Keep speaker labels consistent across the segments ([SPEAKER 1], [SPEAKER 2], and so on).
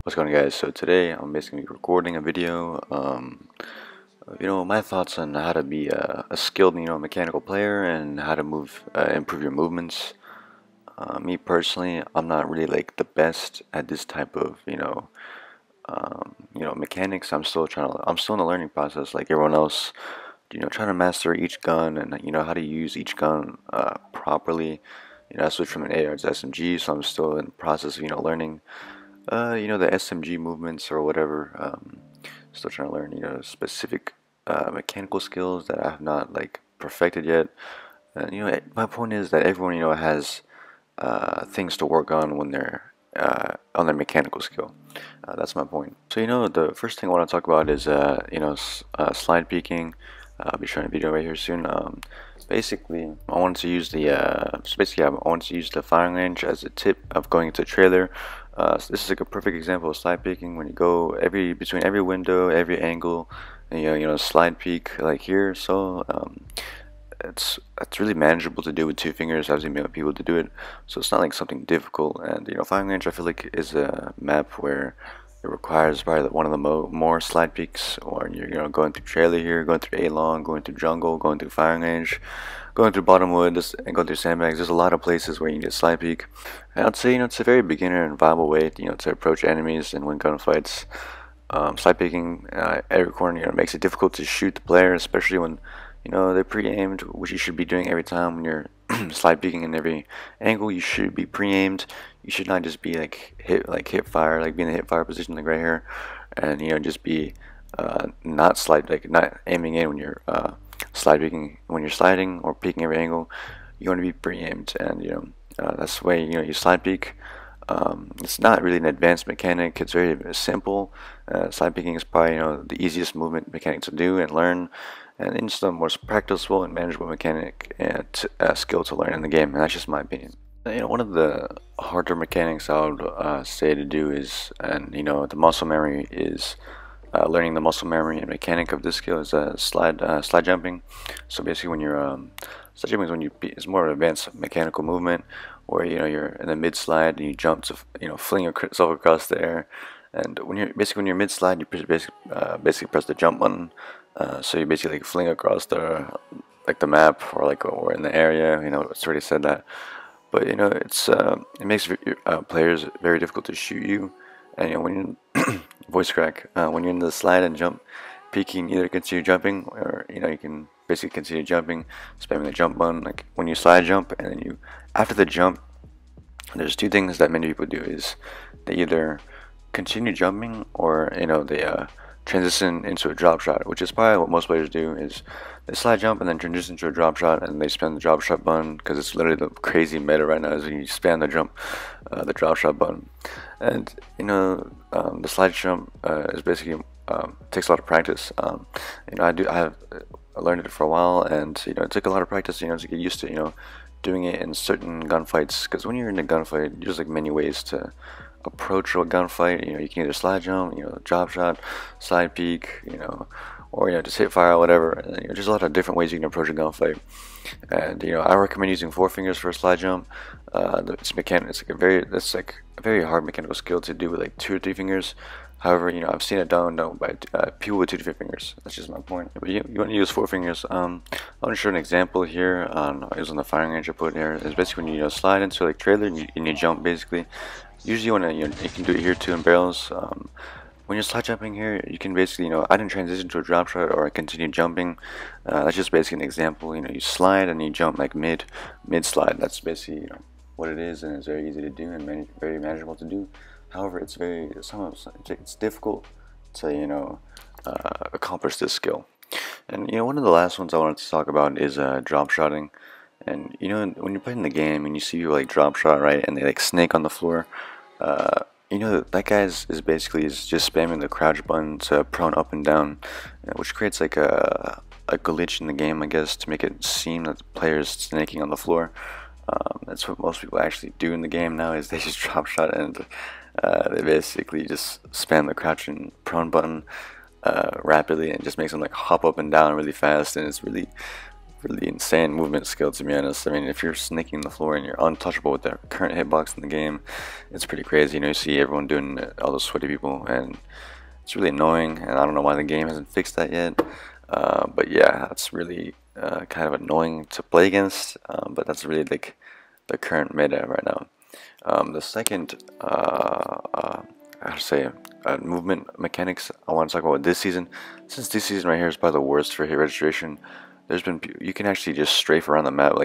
[SPEAKER 1] What's going on, guys? So today I'm basically recording a video, my thoughts on how to be a skilled, mechanical player and how to improve your movements. Me personally, I'm not really like the best at this type of, mechanics. I'm still in the learning process like everyone else, trying to master each gun and, how to use each gun properly. I switched from an AR to SMG, so I'm still in the process of, learning the SMG movements or whatever. Still trying to learn, specific mechanical skills that I have not like perfected yet. And my point is that everyone, has things to work on when they're on their mechanical skill. That's my point. So, the first thing I want to talk about is, slide peeking. I'll be showing a video right here soon. Basically, I wanted to use I wanted to use the firing range as a tip of going into a trailer. So this is like a perfect example of slide peeking when you go between every window, every angle, and slide peek like here. So it's really manageable to do with 2 fingers. I've seen people to do it, so it's not like something difficult. And firing range, I feel like is a map where it requires probably one of the more slide peaks, or you're going through trailer here, going through A-long, going through jungle, going through firing range, going through bottomwood, and going through sandbags. There's a lot of places where you can get slide peek. And I'd say it's a very beginner and viable way to approach enemies and win gunfights. Slide peeking every corner makes it difficult to shoot the player, especially when they're pre-aimed, which you should be doing every time when you're slide peeking in every angle. You should be pre-aimed. You should not just be hip fire, like be in the hip fire position like right here, and just be not aiming in when you're slide peeking. When you're sliding or peeking every angle, you want to be pre-aimed, and that's the way you slide peek. It's not really an advanced mechanic. It's very simple. Slide peeking is probably the easiest movement mechanic to do and learn, and it's the most practicable and manageable mechanic and skill to learn in the game. And that's just my opinion. One of the harder mechanics I would say to do is, and the muscle memory is. Learning the muscle memory and mechanic of this skill is slide jumping. So basically, when you're slide jumping is it's more of an advanced mechanical movement where you're in the mid slide and you jump to fling yourself across the air. And when you're mid slide, you basically press the jump button. So you basically fling across the map or in the area. It's already said that. But it makes players very difficult to shoot you. And when you voice crack, when you're in the slide and jump peak, you can either continue jumping, or you can basically continue jumping, spamming the jump button. Like when you slide jump, and then after the jump, there's two things that many people do: is they either continue jumping, or they transition into a drop shot, which is probably what most players do. Is they slide jump and then transition to a drop shot, and they spam the drop shot button because it's literally the crazy meta right now. Is when you spam the drop shot button. And the slide jump is basically takes a lot of practice. I learned it for a while, and it took a lot of practice to get used to doing it in certain gunfights. Because when you're in a gunfight, there's like many ways to approach a gunfight. You can either slide jump, drop shot, slide peek, or just hip fire, whatever. And, there's a lot of different ways you can approach a gunfight. And I recommend using 4 fingers for a slide jump. It's like a very hard mechanical skill to do with like 2 or 3 fingers. However, I've seen it done by people with 2 to 3 fingers. That's just my point. But you want to use 4 fingers. I want to show an example here on using the firing range I put here. It's basically when you slide into like trailer and you jump basically. Usually when you can do it here too in barrels. When you're slide jumping here, you can basically, I didn't transition to a drop shot or I continue jumping. That's just basically an example. You slide and you jump like mid slide. That's basically what it is, and it's very easy to do and very manageable to do. However, it's difficult to accomplish this skill. And one of the last ones I wanted to talk about is drop shotting. And when you're playing the game and you see people like drop shot, right, and they like snake on the floor. That guy is just spamming the crouch button to prone up and down, which creates like a glitch in the game, I guess, to make it seem that the player is snaking on the floor. That's what most people actually do in the game now, is they just drop shot and they basically just spam the crouch and prone button rapidly, and it just makes them like hop up and down really fast, and it's really really insane movement skill, to be honest. I mean, if you're snaking the floor and you're untouchable with the current hitbox in the game, it's pretty crazy. You know, you see everyone doing it, all those sweaty people, and it's really annoying. And I don't know why the game hasn't fixed that yet. But yeah, it's really kind of annoying to play against. But that's really like the current meta right now. The second, how to say, movement mechanics I want to talk about this season. Since this season right here is probably the worst for hit registration, you can actually just strafe around the map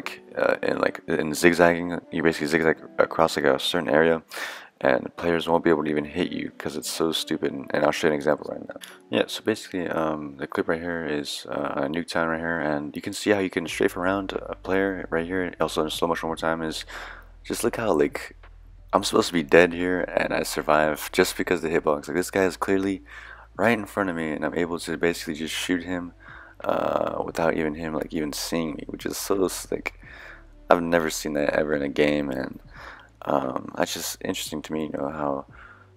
[SPEAKER 1] in zigzagging. You basically zigzag across like a certain area, and players won't be able to even hit you because it's so stupid. And I'll show you an example right now. Yeah, so basically, the clip right here is Nuketown right here, and you can see how you can strafe around a player right here. Also in slow motion one more time is just look how like I'm supposed to be dead here and I survive just because of the hitbox. Like this guy is clearly right in front of me and I'm able to basically just shoot him without even him like even seeing me, which is so like I've never seen that ever in a game. And that's just interesting to me, you know, how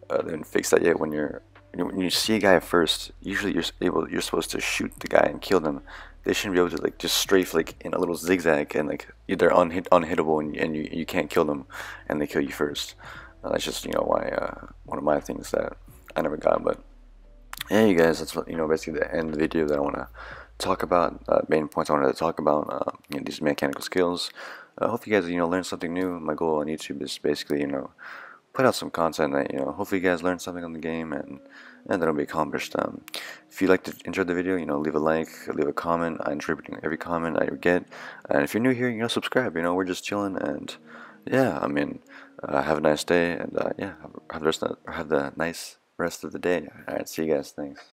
[SPEAKER 1] they didn't fix that yet. When you see a guy first, usually you're supposed to shoot the guy and kill them. They shouldn't be able to like just strafe like in a little zigzag and like they're unhittable and you can't kill them and they kill you first. That's just, you know, why one of my things that I never got. But yeah, you guys, that's what, you know, basically the end of the video that I want to talk about. Main points I wanted to talk about, you know, these mechanical skills. I hope you guys, you know, learn something new. My goal on YouTube is basically, you know, put out some content that, you know, hopefully you guys learn something on the game and that'll be accomplished. If you like to enjoy the video, you know, leave a like, leave a comment. I enjoy reading every comment I get. And if you're new here, you know, subscribe. You know, we're just chilling. And yeah, I mean, have a nice day. And yeah, have the nice rest of the day. All right, see you guys. Thanks.